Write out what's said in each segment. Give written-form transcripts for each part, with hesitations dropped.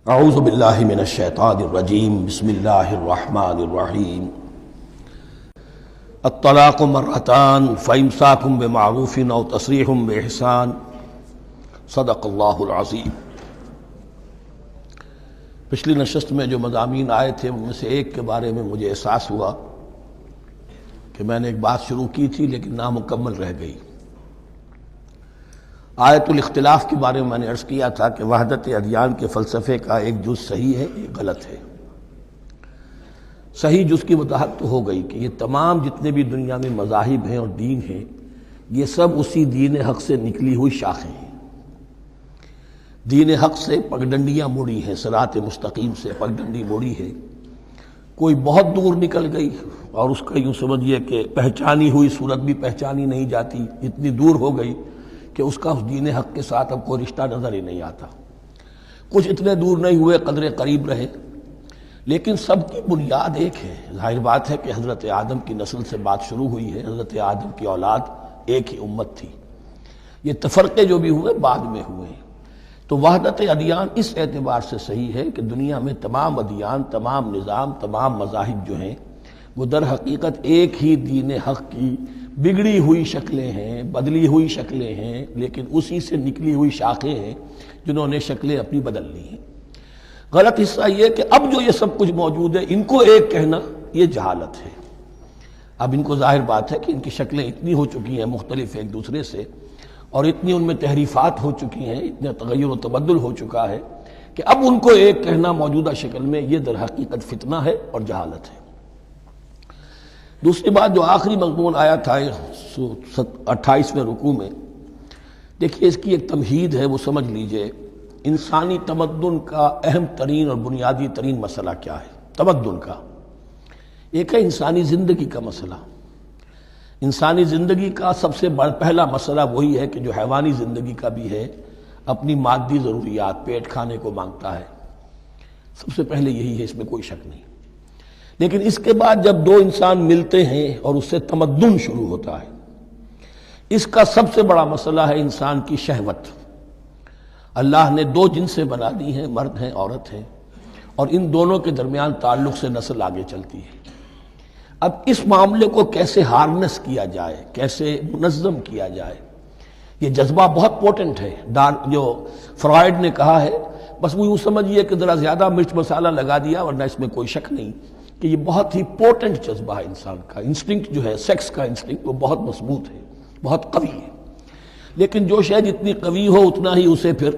اعوذ باللہ من الشیطان الرجیم بسم اللہ الرحمن الرحیم الطلاق مرتان فامساک بمعروف او تسریح باحسان صدق اللہ العظیم۔ پچھلی نشست میں جو مضامین آئے تھے ان میں سے ایک کے بارے میں مجھے احساس ہوا کہ میں نے ایک بات شروع کی تھی لیکن نامکمل رہ گئی۔ آیت الاختلاف کے بارے میں نے عرض کیا تھا کہ وحدت ادیان کے فلسفے کا ایک جز صحیح ہے، ایک غلط ہے۔ صحیح جز کی وضاحت تو ہو گئی کہ یہ تمام جتنے بھی دنیا میں مذاہب ہیں اور دین ہیں یہ سب اسی دین حق سے نکلی ہوئی شاخیں ہیں۔ دین حق سے پگڈنڈیاں مڑی ہیں، صراط مستقیم سے پگڈنڈی مڑی ہے، کوئی بہت دور نکل گئی اور اس کا یوں سمجھیے کہ پہچانی ہوئی صورت بھی پہچانی نہیں جاتی، اتنی دور ہو گئی کہ اس کا اس دین حق کے ساتھ اب کوئی رشتہ نظر ہی نہیں آتا۔ کچھ اتنے دور نہیں ہوئے، قدرے قریب رہے، لیکن سب کی بنیاد ایک ہے۔ ظاہر بات ہے کہ حضرت آدم کی نسل سے بات شروع ہوئی ہے، حضرت آدم کی اولاد ایک ہی امت تھی۔ یہ تفرقے جو بھی ہوئے بعد میں ہوئے ہیں۔ تو وحدت ادیان اس اعتبار سے صحیح ہے کہ دنیا میں تمام ادیان، تمام نظام، تمام مذاہب جو ہیں وہ در حقیقت ایک ہی دین حق کی بگڑی ہوئی شکلیں ہیں، بدلی ہوئی شکلیں ہیں، لیکن اسی سے نکلی ہوئی شاخیں ہیں جنہوں نے شکلیں اپنی بدل لی ہیں۔ غلط حصہ یہ کہ اب جو یہ سب کچھ موجود ہے ان کو ایک کہنا یہ جہالت ہے۔ اب ان کو ظاہر بات ہے کہ ان کی شکلیں اتنی ہو چکی ہیں مختلف ایک دوسرے سے، اور اتنی ان میں تحریفات ہو چکی ہیں، اتنا تغیر و تبدل ہو چکا ہے کہ اب ان کو ایک کہنا موجودہ شکل میں یہ در حقیقت فتنہ ہے اور جہالت ہے۔ دوسری بات جو آخری مضمون آیا تھا 28ویں رکوع میں، دیکھیے اس کی ایک تمہید ہے، وہ سمجھ لیجئے۔ انسانی تمدن کا اہم ترین اور بنیادی ترین مسئلہ کیا ہے تمدن کا؟ ایک ہے انسانی زندگی کا مسئلہ۔ انسانی زندگی کا سب سے پہلا مسئلہ وہی ہے کہ جو حیوانی زندگی کا بھی ہے، اپنی مادی ضروریات، پیٹ کھانے کو مانگتا ہے، سب سے پہلے یہی ہے، اس میں کوئی شک نہیں۔ لیکن اس کے بعد جب دو انسان ملتے ہیں اور اس سے تمدن شروع ہوتا ہے، اس کا سب سے بڑا مسئلہ ہے انسان کی شہوت۔ اللہ نے دو جنسیں بنا دی ہیں، مرد ہیں، عورت ہیں، اور ان دونوں کے درمیان تعلق سے نسل آگے چلتی ہے۔ اب اس معاملے کو کیسے ہارنس کیا جائے، کیسے منظم کیا جائے، یہ جذبہ بہت پوٹنٹ ہے۔ جو فرائڈ نے کہا ہے، بس وہ یوں سمجھیے کہ ذرا زیادہ مرچ مسالہ لگا دیا، ورنہ اس میں کوئی شک نہیں کہ یہ بہت ہی پوٹنٹ جذبہ ہے انسان کا۔ انسٹنکٹ جو ہے، سیکس کا انسٹنکٹ، وہ بہت مضبوط ہے، بہت قوی ہے۔ لیکن جو شے جتنی قوی ہو اتنا ہی اسے پھر،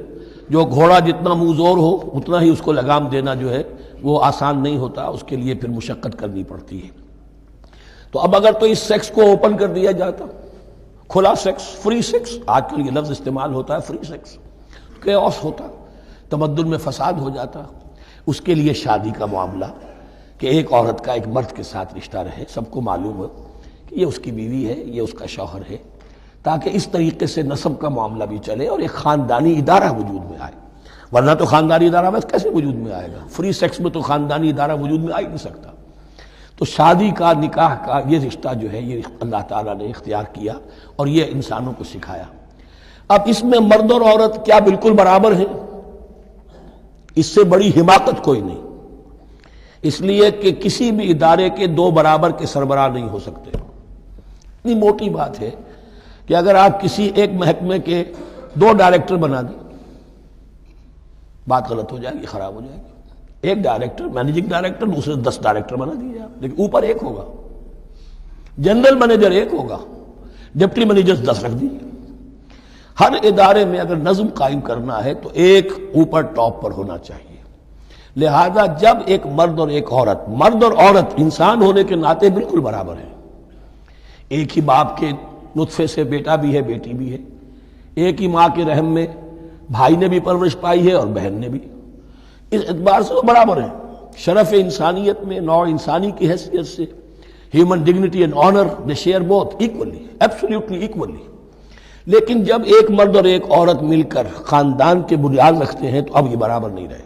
جو گھوڑا جتنا منہ زور ہو اتنا ہی اس کو لگام دینا جو ہے وہ آسان نہیں ہوتا، اس کے لیے پھر مشقت کرنی پڑتی ہے۔ تو اب اگر تو اس سیکس کو اوپن کر دیا جاتا، کھلا سیکس، فری سیکس، آج کل یہ لفظ استعمال ہوتا ہے، فری سیکس، کیوس ہوتا، تمدن میں فساد ہو جاتا۔ اس کے لیے شادی کا معاملہ کہ ایک عورت کا ایک مرد کے ساتھ رشتہ رہے، سب کو معلوم ہو کہ یہ اس کی بیوی ہے، یہ اس کا شوہر ہے، تاکہ اس طریقے سے نسب کا معاملہ بھی چلے اور ایک خاندانی ادارہ وجود میں آئے۔ ورنہ تو خاندانی ادارہ بس کیسے وجود میں آئے گا؟ فری سیکس میں تو خاندانی ادارہ وجود میں آ ہی نہیں سکتا۔ تو شادی کا، نکاح کا یہ رشتہ جو ہے یہ اللہ تعالیٰ نے اختیار کیا اور یہ انسانوں کو سکھایا۔ اب اس میں مرد اور عورت کیا بالکل برابر ہیں؟ اس سے بڑی حماقت کوئی نہیں، اس لیے کہ کسی بھی ادارے کے دو برابر کے سربراہ نہیں ہو سکتے۔ اتنی موٹی بات ہے کہ اگر آپ کسی ایک محکمے کے دو ڈائریکٹر بنا دیں، بات غلط ہو جائے گی، خراب ہو جائے گی۔ ایک ڈائریکٹر، مینیجنگ ڈائریکٹر، دوسرے 10 ڈائریکٹر بنا دیجیے آپ، لیکن اوپر ایک ہوگا، جنرل مینیجر ایک ہوگا، ڈپٹی مینیجر 10 رکھ دیجیے۔ ہر ادارے میں اگر نظم قائم کرنا ہے تو ایک اوپر ٹاپ پر ہونا چاہیے۔ لہذا جب ایک مرد اور ایک عورت، مرد اور عورت انسان ہونے کے ناطے بالکل برابر ہیں، ایک ہی باپ کے نطفے سے بیٹا بھی ہے، بیٹی بھی ہے، ایک ہی ماں کے رحم میں بھائی نے بھی پرورش پائی ہے اور بہن نے بھی، اس اعتبار سے وہ برابر ہیں۔ شرف انسانیت میں، نوع انسانی کی حیثیت سے، human dignity and honour, they share both equally, absolutely equally. لیکن جب ایک مرد اور ایک عورت مل کر خاندان کے بنیاد رکھتے ہیں تو اب یہ برابر نہیں رہے۔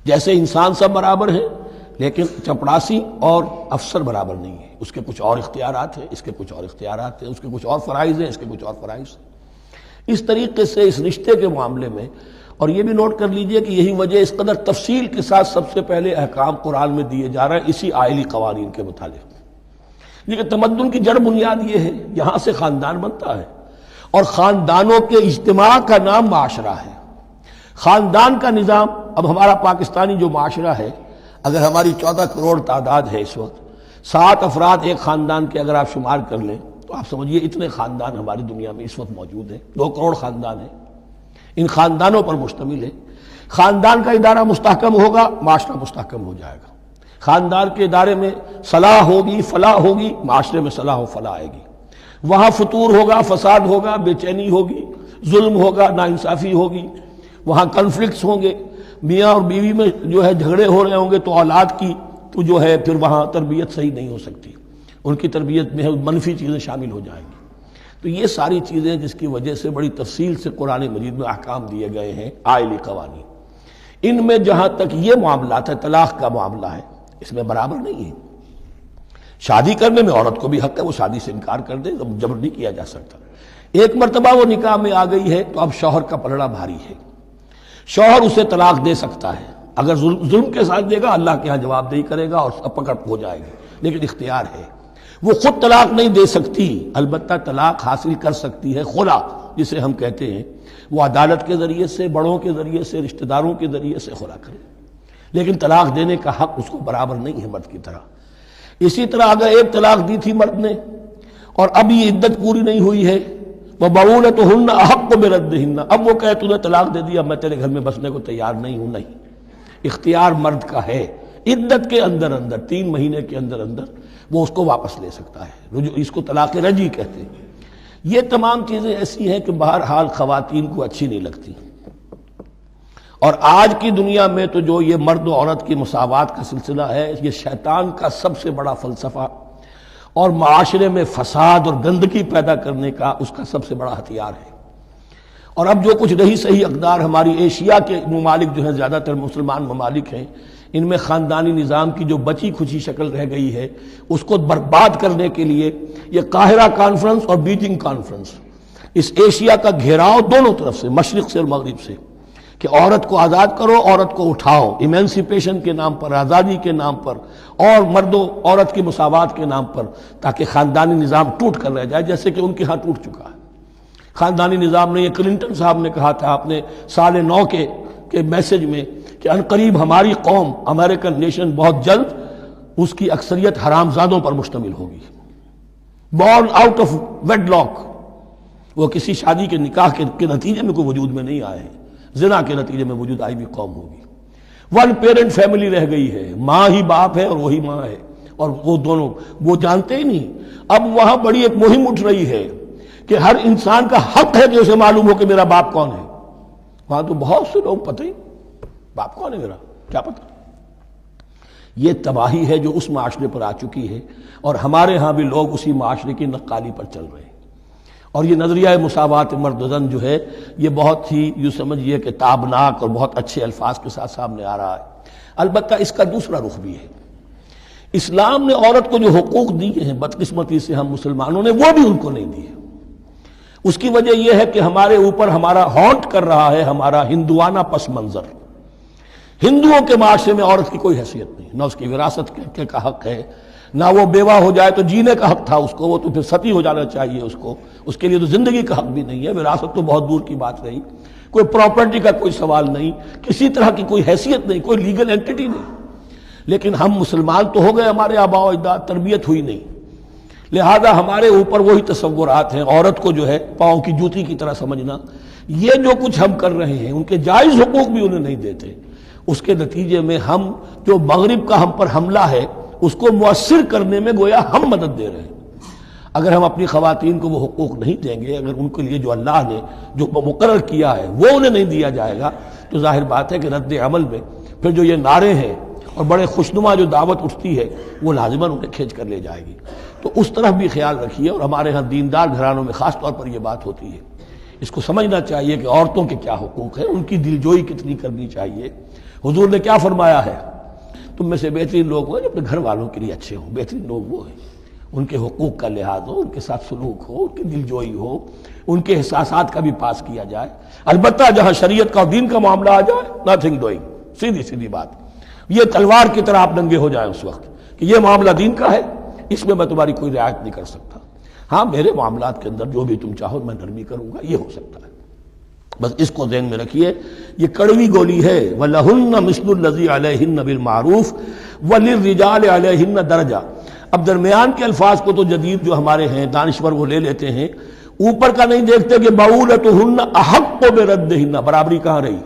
جیسے انسان سب برابر ہیں، لیکن چپڑاسی اور افسر برابر نہیں ہے، اس کے کچھ اور اختیارات ہیں، اس کے کچھ اور اختیارات ہیں، اس کے کچھ اور فرائض ہیں، اس کے کچھ اور فرائض ہیں۔ اس طریقے سے اس رشتے کے معاملے میں اور یہ بھی نوٹ کر لیجئے کہ یہی وجہ اس قدر تفصیل کے ساتھ سب سے پہلے احکام قرآن میں دیے جا رہے ہیں اسی آئلی قوانین کے متعلق، لیکن تمدن کی جڑ بنیاد یہ ہے، یہاں سے خاندان بنتا ہے، اور خاندانوں کے اجتماع کا نام معاشرہ ہے۔ خاندان کا نظام، اب ہمارا پاکستانی جو معاشرہ ہے، اگر ہماری 14 کروڑ تعداد ہے اس وقت، 7 افراد ایک خاندان کے اگر آپ شمار کر لیں تو آپ سمجھیے اتنے خاندان ہماری دنیا میں اس وقت موجود ہیں، 2 کروڑ خاندان ہیں، ان خاندانوں پر مشتمل ہے۔ خاندان کا ادارہ مستحکم ہوگا، معاشرہ مستحکم ہو جائے گا۔ خاندان کے ادارے میں صلاح ہوگی، فلاح ہوگی، معاشرے میں صلاح و فلاح آئے گی۔ وہاں فتور ہوگا، فساد ہوگا، بے چینی ہوگی، ظلم ہوگا، ناانصافی ہوگی، وہاں کنفلکٹس ہوں گے، میاں اور بیوی میں جو ہے جھگڑے ہو رہے ہوں گے تو اولاد کی تو جو ہے پھر وہاں تربیت صحیح نہیں ہو سکتی، ان کی تربیت میں منفی چیزیں شامل ہو جائیں گی۔ تو یہ ساری چیزیں جس کی وجہ سے بڑی تفصیل سے قرآن مجید میں احکام دیے گئے ہیں، آئلی قوانین، ان میں جہاں تک یہ معاملات ہے، طلاق کا معاملہ ہے، اس میں برابر نہیں ہے۔ شادی کرنے میں عورت کو بھی حق ہے، وہ شادی سے انکار کر دے، جبر نہیں کیا جا سکتا۔ ایک مرتبہ وہ نکاح میں آ گئی ہے تو اب شوہر کا پلڑا بھاری ہے، شوہر اسے طلاق دے سکتا ہے، اگر ظلم کے ساتھ دے گا اللہ کے ہاں جواب دہی کرے گا اور پکڑ ہو جائے گی، لیکن اختیار ہے۔ وہ خود طلاق نہیں دے سکتی، البتہ طلاق حاصل کر سکتی ہے، خلا جسے ہم کہتے ہیں، وہ عدالت کے ذریعے سے، بڑوں کے ذریعے سے، رشتہ داروں کے ذریعے سے خلا کرے، لیکن طلاق دینے کا حق اس کو برابر نہیں ہے مرد کی طرح۔ اسی طرح اگر ایک طلاق دی تھی مرد نے اور اب یہ عدت پوری نہیں ہوئی ہے، وَبَعُولَتُهُنَّ أَحَقُّ بِرَدِّهِنَّ، اب وہ کہے تو نے طلاق دے دیا، میں تیرے گھر میں بسنے کو تیار نہیں ہوں، نہیں، اختیار مرد کا ہے، عدت کے اندر 3 مہینے کے اندر وہ اس کو واپس لے سکتا ہے، اس کو طلاق رجعی کہتے ہیں۔ یہ تمام چیزیں ایسی ہیں کہ بہرحال خواتین کو اچھی نہیں لگتی، اور آج کی دنیا میں تو جو یہ مرد و عورت کی مساوات کا سلسلہ ہے، یہ شیطان کا سب سے بڑا فلسفہ اور معاشرے میں فساد اور گندگی پیدا کرنے کا اس کا سب سے بڑا ہتھیار ہے۔ اور اب جو کچھ رہی صحیح اقدار ہماری ایشیا کے ممالک جو ہیں، زیادہ تر مسلمان ممالک ہیں، ان میں خاندانی نظام کی جو بچی کھچی شکل رہ گئی ہے اس کو برباد کرنے کے لیے یہ قاہرہ کانفرنس اور بیجنگ کانفرنس، اس ایشیا کا گھیراؤ دونوں طرف سے، مشرق سے اور مغرب سے، کہ عورت کو آزاد کرو، عورت کو اٹھاؤ، ایمینسیپیشن کے نام پر، آزادی کے نام پر، اور مرد و عورت کی مساوات کے نام پر، تاکہ خاندانی نظام ٹوٹ کر رہ جائے، جیسے کہ ان کے ہاں ٹوٹ چکا ہے خاندانی نظام نے۔ یہ کلنٹن صاحب نے کہا تھا اپنے سال 9 کے میسج میں کہ عنقریب ہماری قوم، امریکن نیشن، بہت جلد اس کی اکثریت حرام زادوں پر مشتمل ہوگی، بورن آؤٹ آف ویڈ لاک، وہ کسی شادی کے نکاح کے نتیجے میں کوئی وجود میں نہیں آئے ہیں، زنا کے نتیجے میں وجود آئی بھی قوم ہوگی۔ 1 پیرنٹ فیملی رہ گئی ہے، ماں ہی باپ ہے اور وہی ماں ہے، اور وہ دونوں وہ جانتے ہی نہیں۔ اب وہاں بڑی ایک مہم اٹھ رہی ہے کہ ہر انسان کا حق ہے کہ اسے معلوم ہو کہ میرا باپ کون ہے۔ وہاں تو بہت سے لوگ پتہ ہی باپ کون ہے میرا، کیا پتہ۔ یہ تباہی ہے جو اس معاشرے پر آ چکی ہے، اور ہمارے ہاں بھی لوگ اسی معاشرے کی نقالی پر چل رہے ہیں۔ اور یہ نظریہ مساوات مرد و زن جو ہے، یہ بہت ہی یوں سمجھیے کہ تابناک اور بہت اچھے الفاظ کے ساتھ سامنے آ رہا ہے۔ البتہ اس کا دوسرا رخ بھی ہے، اسلام نے عورت کو جو حقوق دیے ہیں بدقسمتی سے ہم مسلمانوں نے وہ بھی ان کو نہیں دیے۔ اس کی وجہ یہ ہے کہ ہمارے اوپر ہمارا ہانٹ کر رہا ہے ہمارا ہندوانہ پس منظر۔ ہندوؤں کے معاشرے میں عورت کی کوئی حیثیت نہیں، نہ اس کی وراثت کا حق ہے، نہ وہ بیوہ ہو جائے تو جینے کا حق تھا اس کو، وہ تو پھر ستی ہو جانا چاہیے اس کو، اس کے لیے تو زندگی کا حق بھی نہیں ہے، وراثت تو بہت دور کی بات رہی، کوئی پراپرٹی کا کوئی سوال نہیں، کسی طرح کی کوئی حیثیت نہیں، کوئی لیگل اینٹیٹی نہیں۔ لیکن ہم مسلمان تو ہو گئے، ہمارے آباء و اجداد، تربیت ہوئی نہیں، لہذا ہمارے اوپر وہی تصورات ہیں، عورت کو جو ہے پاؤں کی جوتی کی طرح سمجھنا۔ یہ جو کچھ ہم کر رہے ہیں ان کے جائز حقوق بھی انہیں نہیں دیتے، اس کے نتیجے میں ہم جو مغرب کا ہم پر حملہ ہے اس کو مؤثر کرنے میں گویا ہم مدد دے رہے ہیں۔ اگر ہم اپنی خواتین کو وہ حقوق نہیں دیں گے، اگر ان کے لیے جو اللہ نے جو مقرر کیا ہے وہ انہیں نہیں دیا جائے گا، تو ظاہر بات ہے کہ رد عمل میں پھر جو یہ نعرے ہیں اور بڑے خوشنما جو دعوت اٹھتی ہے وہ لازماً انہیں کھینچ کر لے جائے گی۔ تو اس طرف بھی خیال رکھیے، اور ہمارے ہاں دیندار گھرانوں میں خاص طور پر یہ بات ہوتی ہے، اس کو سمجھنا چاہیے کہ عورتوں کے کیا حقوق ہیں، ان کی دلجوئی کتنی کرنی چاہیے۔ حضور نے کیا فرمایا ہے؟ تم میں سے بہترین لوگ وہ جو اپنے گھر والوں کے لیے اچھے ہوں، بہترین لوگ وہ ہیں۔ ان کے حقوق کا لحاظ ہو، ان کے ساتھ سلوک ہو، ان کی دلجوئی ہو، ان کے احساسات کا بھی پاس کیا جائے۔ البتہ جہاں شریعت کا اور دین کا معاملہ آ جائے، نتھنگ ڈوئنگ، سیدھی سیدھی بات، یہ تلوار کی طرح آپ ننگے ہو جائیں اس وقت کہ یہ معاملہ دین کا ہے، اس میں تمہاری کوئی رعایت نہیں کر سکتا۔ ہاں میرے معاملات کے اندر جو بھی تم چاہو میں نرمی کروں گا، یہ ہو سکتا ہے۔ بس اس کو ذہن میں رکھیے، یہ کڑوی گولی ہے۔ وَلَهُنَّ مِثْلُ الَّذِي عَلَيْهِنَّ بِالْمَعْرُوفِ وَلِلرِّجَالِ عَلَيْهِنَّ دَرَجَةٌ۔ اب درمیان کے الفاظ کو تو جدید جو ہمارے ہیں دانشور وہ لے لیتے ہیں، اوپر کا نہیں دیکھتے کہ بَعُولَتُهُنَّ أَحَقُّ بِرَدِّهِنَّ، برابری کہاں رہی؟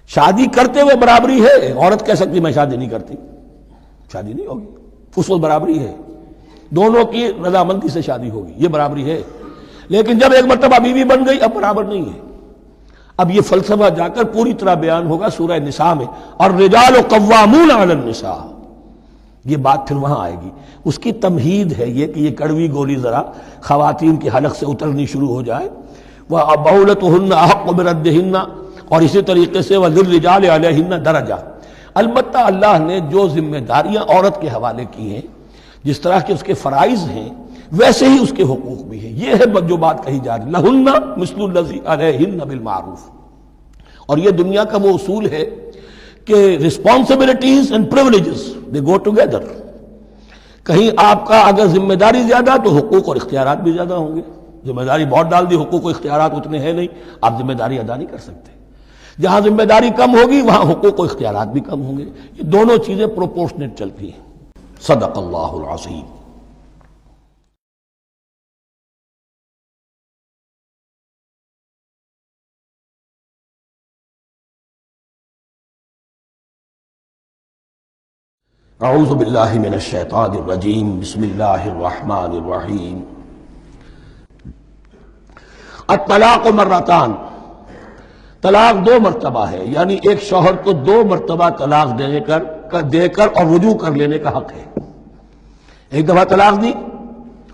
شادی کرتے ہوئے برابری ہے، عورت کہہ سکتی میں شادی نہیں کرتی، شادی نہیں ہوگی، اس وقت برابری ہے، دونوں کی رضامندی سے شادی ہوگی، یہ برابری ہے۔ لیکن جب ایک مرتبہ بیوی بن گئی اب برابر نہیں ہے۔ اب یہ فلسفہ جا کر پوری طرح بیان ہوگا سورہ نساء میں، اور رجال قوامون علی النساء، یہ بات پھر وہاں آئے گی۔ اس کی تمہید ہے یہ کہ یہ کڑوی گولی ذرا خواتین کے حلق سے اترنی شروع ہو جائے۔ وَبَعُولَتُهُنَّ أَحَقُّ بِرَدِّهِنَّ، اور اسی طریقے سے وَلِلرِّجَالِ عَلَيْهِنَّ دَرَجَةٌ۔ البتہ اللہ نے جو ذمہ داریاں عورت کے حوالے کی ہیں، جس طرح کے اس کے فرائض ہیں ویسے ہی اس کے حقوق بھی ہیں، یہ ہے جو بات کہی جا رہی، لَهُنَّ مِثْلُ الَّذِي عَلَيْهِنَّ بِالْمَعْرُوفِ۔ اور یہ دنیا کا وہ اصول ہے کہ responsibilities and privileges they go together۔ کہیں آپ کا اگر ذمہ داری زیادہ تو حقوق اور اختیارات بھی زیادہ ہوں گے۔ ذمہ داری بہت ڈال دی، حقوق و اختیارات اتنے ہیں نہیں، آپ ذمہ داری ادا نہیں کر سکتے۔ جہاں ذمہ داری کم ہوگی وہاں حقوق و اختیارات بھی کم ہوں گے۔ یہ دونوں چیزیں پروپورشنیٹ چلتی ہیں۔ صدق اللہ العظیم۔ اعوذ باللہ من الشیطان الرجیم، بسم اللہ الرحمن الرحیم۔ الطلاق مرتان، طلاق دو مرتبہ ہے، یعنی ایک شوہر کو دو مرتبہ طلاق دے کر اور رجوع کر لینے کا حق ہے۔ ایک دفعہ طلاق دی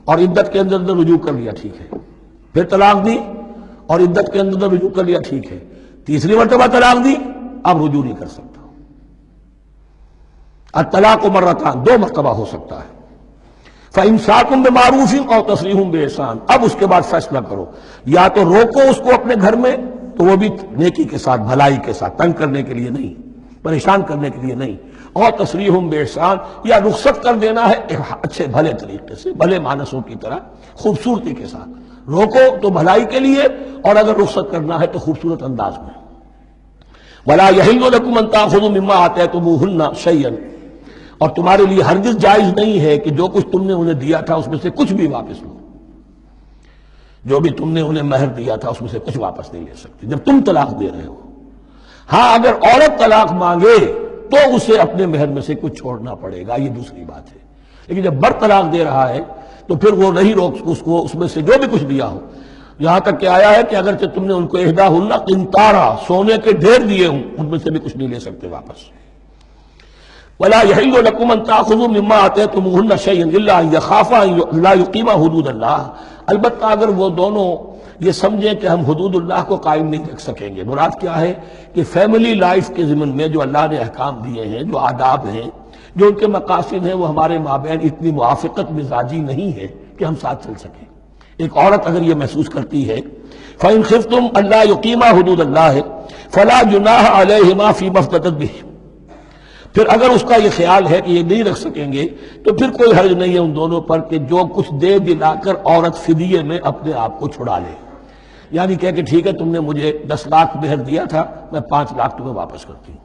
اور عدت کے اندر رجوع کر لیا، ٹھیک ہے، پھر طلاق دی اور عدت کے اندر رجوع کر لیا، ٹھیک ہے، تیسری مرتبہ طلاق دی، اب رجوع نہیں کر سکتا۔ الطلاق مرتان، دو مرتبہ ہو سکتا ہے۔ فَإِمْسَاكٌ بِمَعْرُوفٍ أَوْ تَسْرِيحٌ بِإِحْسَانٍ، اب اس کے بعد فیصلہ کرو، یا تو روکو اس کو اپنے گھر میں تو وہ بھی نیکی کے ساتھ، بھلائی کے ساتھ، تنگ کرنے کے لیے نہیں، پریشان کرنے کے لیے نہیں، اور تسریح بِإِحْسَان، یا رخصت کر دینا ہے ایک اچھے بھلے طریقے سے، بھلے مانسوں کی طرح خوبصورتی کے ساتھ۔ روکو تو بھلائی کے لیے، اور اگر رخصت کرنا ہے تو خوبصورت انداز میں۔ وَلَا يَحِلُّ لَكُمْ أَن تَأْخُذُوا مِمَّا آتَيْتُمُوهُنَّ شَيْئًا، اور تمہارے لیے ہرگز جائز نہیں ہے کہ جو کچھ تم نے انہیں دیا تھا اس میں سے کچھ بھی واپس لو۔ جو بھی تم نے انہیں مہر دیا تھا اس میں سے کچھ واپس نہیں لے سکتے جب تم طلاق دے رہے ہو۔ ہاں اگر عورت طلاق مانگے تو اسے اپنے مہر میں سے کچھ چھوڑنا پڑے گا، یہ دوسری بات ہے، لیکن جب بر طلاق دے رہا ہے تو پھر وہ نہیں روک اس کو اس میں سے جو بھی کچھ دیا ہو۔ یہاں تک کہ آیا ہے کہ اگرچہ تم نے ان کو احداہن قنطارا، سونے کے ڈھیر دیے ہوں، ان میں سے بھی کچھ نہیں لے سکتے واپس۔ وَلَا يَحِلُّ لَكُمْ أَن تَأْخُذُوا مِمَّا آتَيْتُمُوهُنَّ شَيْئًا إِلَّا أَن يَخَافَا أَن لَا يُقِيمَا حُدُودَ اللَّهِ، البتہ اگر وہ دونوں یہ سمجھیں کہ ہم حدود اللہ کو قائم نہیں رکھ سکیں گے۔ مراد کیا ہے کہ فیملی لائف کے ضمن میں جو اللہ نے احکام دیے ہیں، جو آداب ہیں، جو ان کے مقاصد ہیں، وہ ہمارے مابین اتنی موافقت مزاجی نہیں ہے کہ ہم ساتھ چل سکیں۔ ایک عورت اگر یہ محسوس کرتی ہے فَإِنْ خِفْتُمْ أَلَّا يُقِيمَا حُدُودَ اللَّهِ فَلَا جُنَاحَ عَلَيْهِمَا فِي مَا افْتَدَتْ بِهِ، پھر اگر اس کا یہ خیال ہے کہ یہ نہیں رکھ سکیں گے تو پھر کوئی حرج نہیں ہے ان دونوں پر کہ جو کچھ دے دلا کر عورت فدیے میں اپنے آپ کو چھڑا لے، یعنی کہہ کہ ٹھیک ہے تم نے مجھے 10 لاکھ مہر دیا تھا، میں 5 لاکھ تمہیں واپس کرتی ہوں،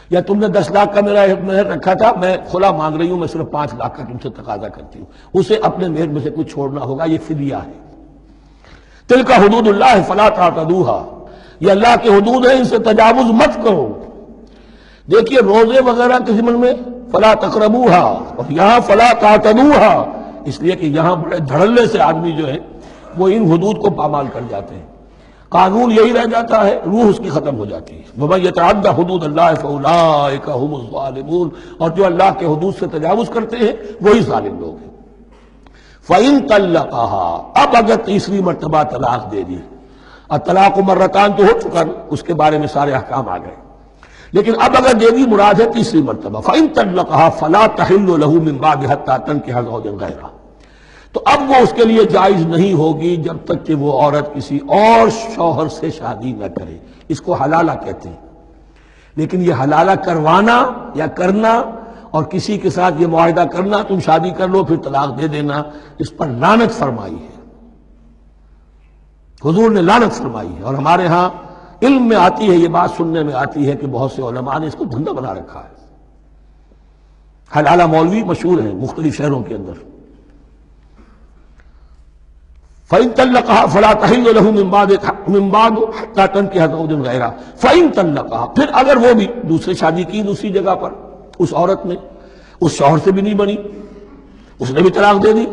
یا تم نے 10 لاکھ کا میرا مہر رکھا تھا، میں کھلا مانگ رہی ہوں، میں صرف 5 لاکھ کا تم سے تقاضا کرتی ہوں، اسے اپنے مہر میں سے کچھ چھوڑنا ہوگا، یہ فدیہ ہے۔ تلک حدود اللہ فلا تعتدوها، یہ اللہ کے حدود ہیں، ان سے تجاوز مت کرو۔ دیکھیے روزے وغیرہ کے ضمن میں فلا تقربوها، اور یہاں فلا تعتدوها، اس لیے کہ یہاں بڑے دھڑلے سے آدمی جو ہے وہ ان حدود کو پامال کر جاتے ہیں، قانون یہی رہ جاتا ہے، روح اس کی ختم ہو جاتی ہے۔ وَمَن يَتَعَدَّ حُدُودَ اللَّهِ فَأُولَٰئِكَ هُمُ الظَّالِمُونَ، اور جو اللہ کے حدود سے تجاوز کرتے ہیں وہی ظالم لوگ ہیں۔ فَإِن طَلَّقَهَا، اب اگر تیسری مرتبہ طلاق دے دی، الطلاق مرتان تو ہو چکا، اس کے بارے میں سارے احکام آ گئے، لیکن اب اگر دے دی مراد ہے تیسری مرتبہ، فَإِن طَلَّقَهَا فَلَا تَحِلُّ لَهُ مِن بَعْدِ حَتَّىٰ تَنكِحَ زَوْجًا غَيْرَهُ، تو اب وہ اس کے لیے جائز نہیں ہوگی جب تک کہ وہ عورت کسی اور شوہر سے شادی نہ کرے۔ اس کو حلالہ کہتے ہیں، لیکن یہ حلالہ کروانا یا کرنا اور کسی کے ساتھ یہ معاہدہ کرنا تم شادی کر لو پھر طلاق دے دینا، اس پر لعنت فرمائی ہے، حضور نے لعنت فرمائی ہے۔ اور ہمارے ہاں علم میں آتی ہے، یہ بات سننے میں آتی ہے کہ بہت سے علماء نے اس کو دھندا بنا رکھا ہے۔ حلالہ مولوی مشہور ہیں مختلف شہروں کے اندر۔ فَإِن طَلَّقَهَا فَلَا تَحِلُّ لَهُ مِن بَعْدُ حَتَّىٰ تَنكِحَ زَوْجًا غَيْرَهُ فَإِن طَلَّقَهَا، پھر اگر وہ بھی دوسری شادی کی دوسری جگہ پر، اس عورت نے اس شوہر سے بھی نہیں بنی، اس نے بھی طلاق دے دی،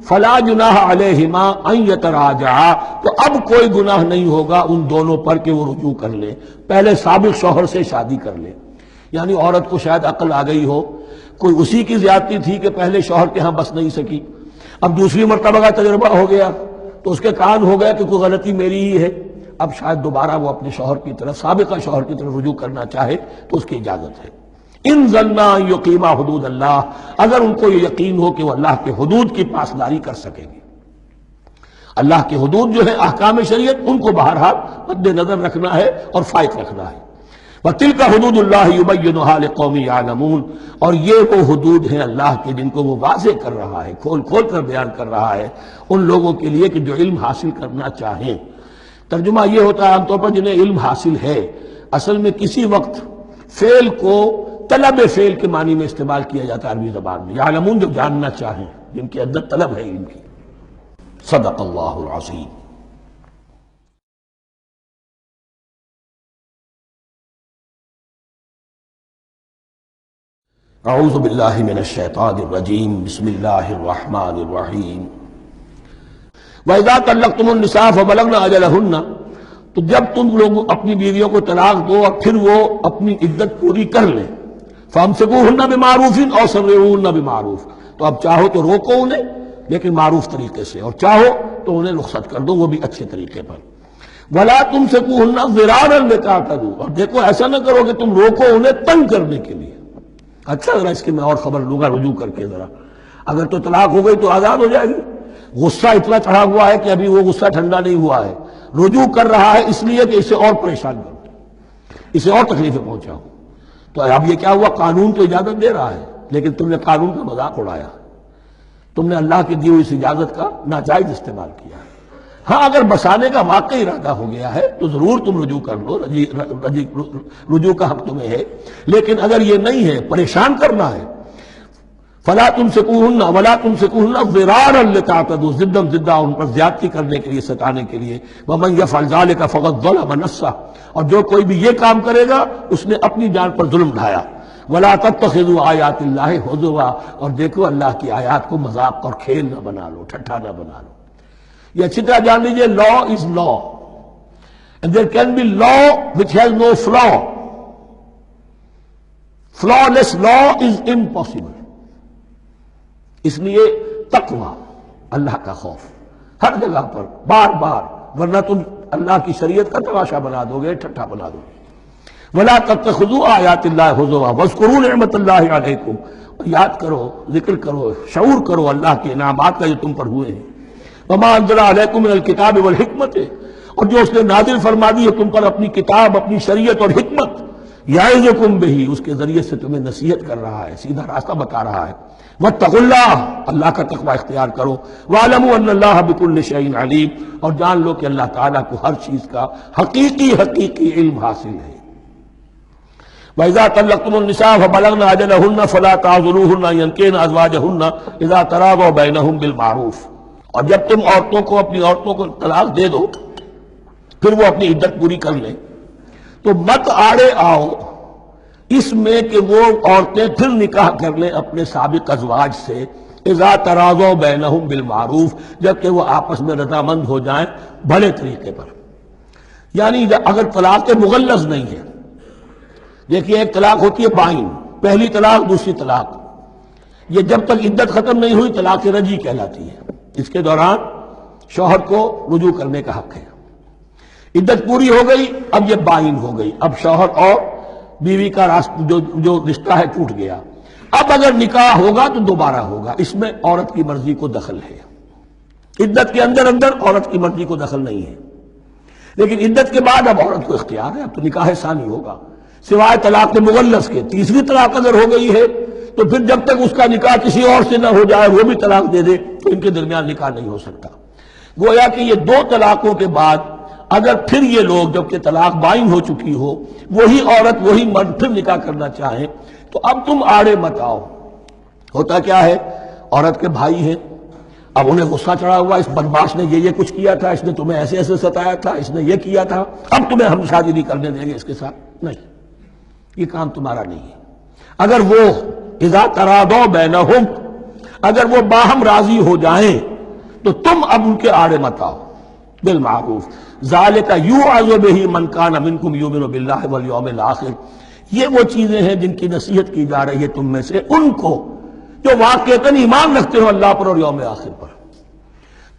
فَلَا جُنَاحَ عَلَيْهِمَا أَن يَتَرَاجَعَا، تو اب کوئی گناہ نہیں ہوگا ان دونوں پر کہ وہ رجوع کر لیں، پہلے سابق شوہر سے شادی کر لیں۔ یعنی عورت کو شاید عقل آ گئی ہو، کوئی اسی کی زیادتی تھی کہ پہلے شوہر کے ہاں بس نہیں سکی، اب دوسری مرتبہ کا تجربہ ہو گیا تو اس کے کان ہو گیا کہ کوئی غلطی میری ہی ہے، اب شاید دوبارہ وہ اپنے شوہر کی طرف، سابقہ شوہر کی طرف رجوع کرنا چاہے تو اس کی اجازت ہے۔ ان ظنا ان یقیما حدود اللہ، اگر ان کو یہ یقین ہو کہ وہ اللہ کے حدود کی پاسداری کر سکیں گے۔ اللہ کے حدود جو ہے احکام شریعت، ان کو بہرحال مد نظر رکھنا ہے اور فائق رکھنا ہے۔ وَتِلْكَ حُدُودُ اللَّهِ يُبَيِّنُهَا لِقَوْمٍ يَعْلَمُونَ، اور یہ وہ حدود ہیں اللہ کے جن کو وہ واضح کر رہا ہے، کھول کھول کر بیان کر رہا ہے ان لوگوں کے لیے کہ جو علم حاصل کرنا چاہیں۔ ترجمہ یہ ہوتا ہے عام طور پر جنہیں علم حاصل ہے، اصل میں کسی وقت فعل کو طلب فعل کے معنی میں استعمال کیا جاتا ہے عربی زبان میں، یعلمون جو جاننا چاہیں، جن کے اندر طلب ہے علم کی۔ صدق اللہ العظیم۔ اعوذ باللہ من الشیطان الرجیم، بسم اللہ الرحمن الرحیم۔ وَإِذَا طَلَّقْتُمُ النِّسَاءَ فَبَلَغْنَ أَجَلَهُنَّ، تو جب تم لوگ اپنی بیویوں کو طلاق دو اور پھر وہ اپنی عدت پوری کر لیں، فَأَمْسِكُوهُنَّ بِمَعْرُوفٍ أَوْ سَرِّحُوهُنَّ بِمَعْرُوفٍ، تو اب چاہو تو روکو انہیں لیکن معروف طریقے سے، اور چاہو تو انہیں رخصت کر دو وہ بھی اچھے طریقے پر۔ وَلَا تُمْسِكُوهُنَّ ضِرَارًا لِتَعْتَدُوا، اور دیکھو ایسا نہ کرو کہ تم روکو انہیں تنگ کرنے کے لیے۔ اچھا ذرا اس کی میں اور خبر لوں گا رجوع کر کے، ذرا اگر تو طلاق ہو گئی تو آزاد ہو جائے گی، غصہ اتنا چڑھا ہوا ہے کہ ابھی وہ غصہ ٹھنڈا نہیں ہوا ہے، رجوع کر رہا ہے اس لیے کہ اسے اور پریشان کرو، اسے اور تکلیفیں پہنچاؤ۔ تو اب یہ کیا ہوا، قانون تو اجازت دے رہا ہے لیکن تم نے قانون کا مذاق اڑایا، تم نے اللہ کی دی ہوئی اس اجازت کا ناجائز استعمال کیا۔ ہاں اگر بسانے کا واقعی ارادہ ہو گیا ہے تو ضرور تم رجوع کر لو، رجوع کا حق تمہیں ہے، لیکن اگر یہ نہیں ہے، پریشان کرنا ہے، فَلَا تُمْسِكُوهُنَّ وَلَا تُمْسِكُوهُنَّ ضِرَارًا لِتَعْتَدُوا، زدہ ان پر زیادتی کرنے کے لیے، ستانے کے لیے۔ وَمَنْ يَفْعَلْ ذَلِكَ فَقَدْ ظَلَمَ نَفْسَهُ، اور جو کوئی بھی یہ کام کرے گا اس نے اپنی جان پر ظلم ڈھایا۔ وَلَا تَتَّخِذُوا آیَاتِ اللَّهِ هُزُوًا، اور دیکھو اللہ کی آیات کو مذاق اور کھیل نہ بنا لو، ٹھٹھا نہ بنا لو۔ یہ اچھی طرح جان لیجئے، لا از لا and there can be law which has no flaw. Flawless law is impossible. اس لیے تقوی، اللہ کا خوف ہر جگہ پر بار بار، ورنہ تم اللہ کی شریعت کا تماشا بنا دو گے، ٹھٹھا بنا دو گے۔ وَلَا تَتَّخِذُوا آیَاتِ اللَّهِ هُزُوًا وَاذْكُرُوا نِعْمَتَ اللَّهِ عَلَيْكُمْ، یاد کرو، ذکر کرو، شعور کرو اللہ کے انعامات کا جو تم پر ہوئے ہیں۔ وَمَا أَنزَلَ عَلَيْكُمْ مِنَ الْكِتَابِ وَالْحِكْمَةِ، اور جو اس نے نازل فرما دی ہے تم پر اپنی کتاب، اپنی شریعت اور حکمت، یعظکم بہ، اس کے ذریعے سے تمہیں نصیحت کر رہا ہے، سیدھا راستہ بتا رہا ہے۔ واتقوا اللہ، اللہ کا تقوی اختیار کرو۔ وَاعْلَمُوا أَنَّ اللَّهَ بِكُلِّ شَيْءٍ عَلِيمٌ، اور جان لو کہ اللہ تعالیٰ کو ہر چیز کا حقیقی علم حاصل ہے۔ وَإِذَا طَلَّقْتُمُ النِّسَاءَ فَبَلَغْنَ أَجَلَهُنَّ فَلَا تَعْضُلُوهُنَّ أَن يَنكِحْنَ أَزْوَاجَهُنَّ إِذَا تَرَاضَوْا بَيْنَهُم بِالْمَعْرُوفِ، اور جب تم اپنی عورتوں کو طلاق دے دو پھر وہ اپنی عدت پوری کر لیں، تو مت آڑے آؤ اس میں کہ وہ عورتیں پھر نکاح کر لیں اپنے سابق ازواج سے، اذا تراضوا بینہم بالمعروف، جبکہ وہ آپس میں رضامند ہو جائیں بھلے طریقے پر۔ یعنی اگر طلاق مغلظ نہیں ہے، دیکھیے ایک طلاق ہوتی ہے بائن، پہلی طلاق دوسری طلاق، یہ جب تک عدت ختم نہیں ہوئی طلاق رجعی کہلاتی ہے، اس کے دوران شوہر کو رجوع کرنے کا حق ہے۔ عدت پوری ہو گئی، اب یہ بائن ہو گئی، اب شوہر اور بیوی کا جو رشتہ ہے ٹوٹ گیا، اب اگر نکاح ہوگا تو دوبارہ ہوگا، اس میں عورت کی مرضی کو دخل ہے۔ عدت کے اندر عورت کی مرضی کو دخل نہیں ہے، لیکن عدت کے بعد اب عورت کو اختیار ہے، اب تو نکاح ثانی ہوگا، سوائے طلاق مغلظ کے۔ تیسری طلاق اگر ہو گئی ہے تو پھر جب تک اس کا نکاح کسی اور سے نہ ہو جائے، وہ بھی طلاق دے دے، تو ان کے درمیان نکاح نہیں ہو سکتا۔ گویا کہ یہ دو طلاقوں کے بعد اگر پھر یہ لوگ جبکہ طلاق بائن ہو چکی ہو، وہی عورت وہی مرد پھر نکاح کرنا چاہیں تو اب تم آڑے مت آؤ۔ ہوتا کیا ہے، عورت کے بھائی ہیں، اب انہیں غصہ چڑھا ہوا، اس بدماش نے یہ کچھ کیا تھا، اس نے تمہیں ایسے ایسے ستایا تھا، اس نے یہ کیا تھا، اب تمہیں ہم شادی نہیں کرنے دیں گے اس کے ساتھ، نہیں، یہ کام تمہارا نہیں ہے۔ اگر وہ اذا تراضوا بینہم، اگر وہ باہم راضی ہو جائیں تو تم اب ان کے آڑے مت آؤ، بالمعروف۔ ذالک یوعظ بہ من کان منکم یؤمن باللہ والیوم الآخر، یہ وہ چیزیں ہیں جن کی نصیحت کی جا رہی ہے تم میں سے ان کو جو واقعتاً ایمان رکھتے ہو اللہ پر اور یوم آخر پر۔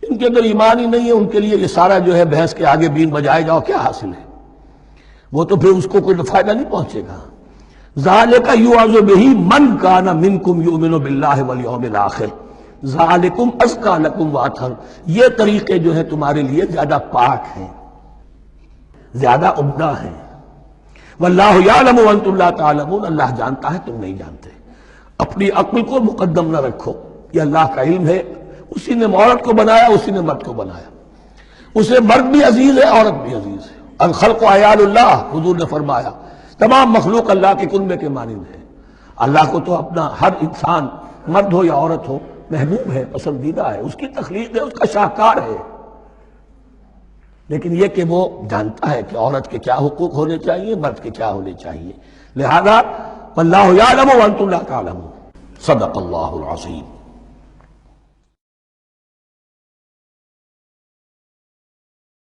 ان کے اندر ایمان ہی نہیں ہے، ان کے لیے یہ سارا جو ہے بحث کے آگے بین بجائے جاؤ کیا حاصل ہے، وہ تو پھر اس کو کوئی فائدہ نہیں پہنچے گا۔ ذالک یوعظ بہ من کان منکم یؤمن باللہ والیوم الآخر ذالکم ازکی لکم واطہر، یہ طریقے جو ہیں تمہارے لیے زیادہ پاک ہیں، زیادہ عمدہ ہیں۔ واللہ یعلم وانتم لا تعلمون، اللہ جانتا ہے تم نہیں جانتے۔ اپنی عقل کو مقدم نہ رکھو، یہ اللہ کا علم ہے، اسی نے عورت کو بنایا، اسی نے مرد کو بنایا، اسے مرد بھی عزیز ہے، عورت بھی عزیز ہے۔ الخلق عیال اللہ، حضور نے فرمایا تمام مخلوق اللہ کے کنبے کے مانند ہے۔ اللہ کو تو اپنا ہر انسان مرد ہو یا عورت ہو محبوب ہے، پسندیدہ ہے، اس کی تخلیق ہے، اس کا شاہکار ہے، لیکن یہ کہ وہ جانتا ہے کہ عورت کے کیا حقوق ہونے چاہیے، مرد کے کیا ہونے چاہیے، لہذا واللہ یعلم وانتم لا تعلمون۔ صدق اللہ العظیم۔